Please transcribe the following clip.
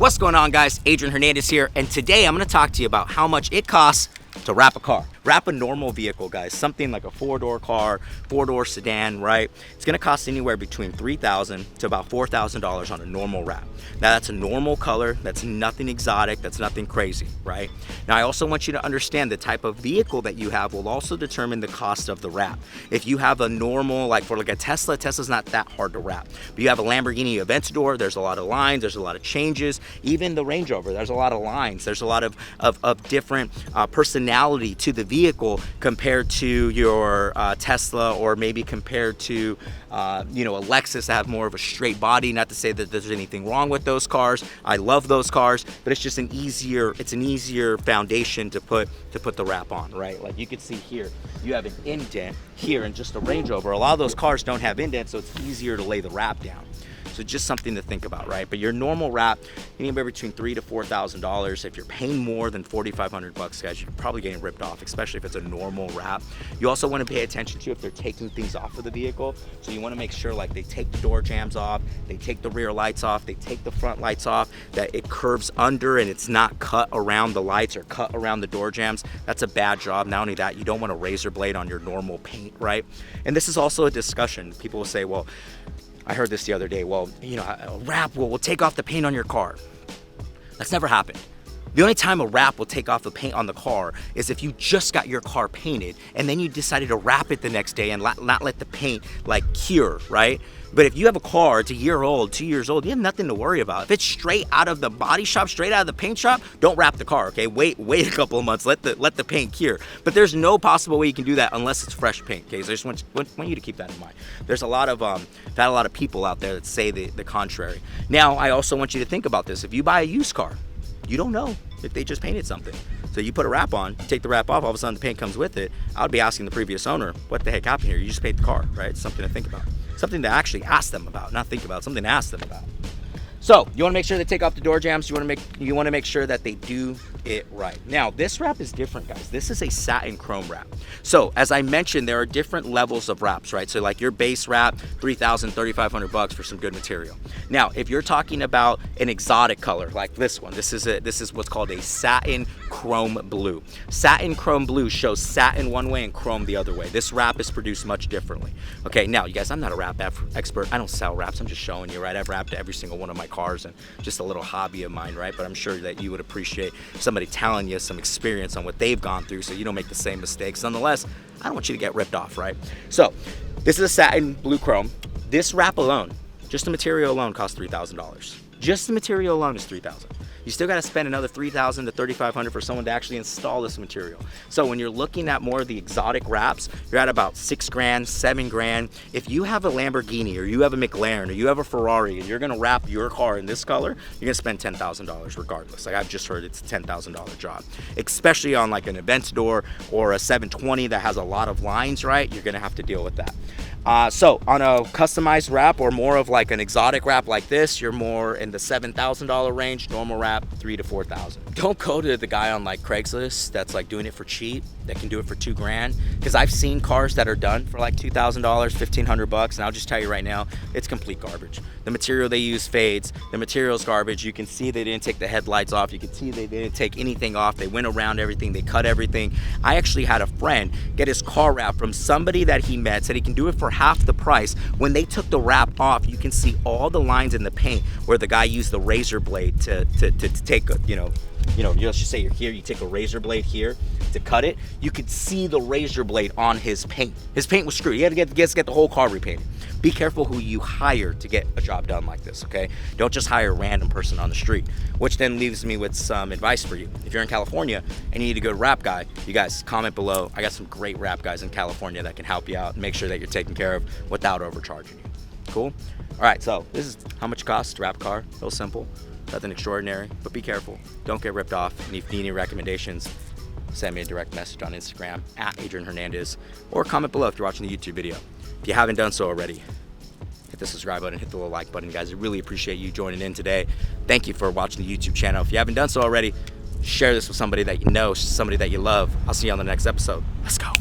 What's going on, guys? Adrian Hernandez here, and today I'm going to talk to you about how much it costs to wrap a car. Wrap a normal vehicle, guys. Something like a four-door car, four-door sedan, right? It's going to cost anywhere between $3,000 to about $4,000 on a normal wrap. Now, that's a normal color. That's nothing exotic. That's nothing crazy, right? Now, I also want you to understand the type of vehicle that you have will also determine the cost of the wrap. If you have a normal, like for like a Tesla, Tesla's not that hard to wrap. But you have a Lamborghini Aventador, there's a lot of lines, there's a lot of changes. Even the Range Rover, there's a lot of lines. There's a lot of different personality to the vehicle compared to your Tesla, or maybe compared to a Lexus that have more of a straight body. Not to say that there's anything wrong with those cars. I love those cars, but it's just an easier foundation to put the wrap on, right? Like you can see here, you have an indent here in just a Range Rover. A lot of those cars don't have indents, so it's easier to lay the wrap down. So just something to think about, right? But your normal wrap, anywhere between $3,000 to $4,000. If you're paying more than $4,500, guys, you're probably getting ripped off, especially if it's a normal wrap. You also want to pay attention to if they're taking things off of the vehicle. So you want to make sure, like, they take the door jambs off, they take the rear lights off, they take the front lights off, that it curves under and it's not cut around the lights or cut around the door jambs. That's a bad job. Not only that, you don't want a razor blade on your normal paint, right? And this is also a discussion. People will say, well, I heard this the other day, well, a wrap will take off the paint on your car. That's never happened. The only time a wrap will take off the paint on the car is if you just got your car painted and then you decided to wrap it the next day and not let the paint like cure, right? But if you have a car, it's a year old, 2 years old, you have nothing to worry about. If it's straight out of the body shop, straight out of the paint shop, don't wrap the car, okay? Wait a couple of months, let the paint cure. But there's no possible way you can do that unless it's fresh paint, okay? So I just want you to keep that in mind. There's a lot of people out there that say the contrary. Now, I also want you to think about this. If you buy a used car, you don't know if they just painted something. So you put a wrap on, you take the wrap off, all of a sudden the paint comes with it. I would be asking the previous owner, what the heck happened here? You just paid the car, right? It's something to think about. Something to actually ask them about, not think about, something to ask them about. So you want to make sure they take off the door jambs. You want to make sure that they do it right. Now, this wrap is different, guys. This is a satin chrome wrap. So as I mentioned, there are different levels of wraps, right? So like your base wrap, $3,000, $3,500 for some good material. Now, if you're talking about an exotic color like this one, this is what's called a satin chrome blue. Satin chrome blue shows satin one way and chrome the other way. This wrap is produced much differently. Okay, now you guys, I'm not a wrap expert. I don't sell wraps. I'm just showing you, right? I've wrapped every single one of my cars, and just a little hobby of mine, right? But I'm sure that you would appreciate somebody telling you some experience on what they've gone through so you don't make the same mistakes. Nonetheless, I don't want you to get ripped off, right? So this is a satin blue chrome. This wrap alone, just the material alone, costs $3,000. Just the material alone is $3,000. You still got to spend another $3,000 to $3,500 for someone to actually install this material. So when you're looking at more of the exotic wraps, you're at about $6,000, $7,000. If you have a Lamborghini or you have a McLaren or you have a Ferrari and you're going to wrap your car in this color, you're going to spend $10,000 regardless. Like I've just heard it's a $10,000 job, especially on like an Aventador or a 720 that has a lot of lines, right? You're going to have to deal with that. So on a customized wrap or more of like an exotic wrap like this, you're more in the $7,000 range. Normal wrap, $3,000 to $4,000. Don't go to the guy on like Craigslist that's like doing it for cheap, that can do it for $2,000. Because I've seen cars that are done for like $2,000, $1,500, and I'll just tell you right now, it's complete garbage. The material they use fades. The material's garbage. You can see they didn't take the headlights off. You can see they didn't take anything off. They went around everything. They cut everything. I actually had a friend get his car wrapped from somebody that he met, said he can do it for half the price. When they took the wrap off, you can see all the lines in the paint where the guy used the razor blade to take a, let's just say you're here, you take a razor blade here to cut it, you could see the razor blade on his paint. His paint was screwed. You had to get the whole car repainted. Be careful who you hire to get a job done like this, okay? Don't just hire a random person on the street, which then leaves me with some advice for you. If you're in California and you need a good wrap guy, you guys comment below. I got some great wrap guys in California that can help you out and make sure that you're taken care of without overcharging you. Cool? All right, so this is how much it costs to wrap a car. Real simple. Nothing extraordinary, but be careful. Don't get ripped off. And if you need any recommendations, send me a direct message on Instagram at Adrian Hernandez, or comment below if you're watching the YouTube video. If you haven't done so already, hit the subscribe button, hit the little like button, guys. I really appreciate you joining in today. Thank you for watching the YouTube channel. If you haven't done so already, share this with somebody that you know, somebody that you love. I'll see you on the next episode. Let's go.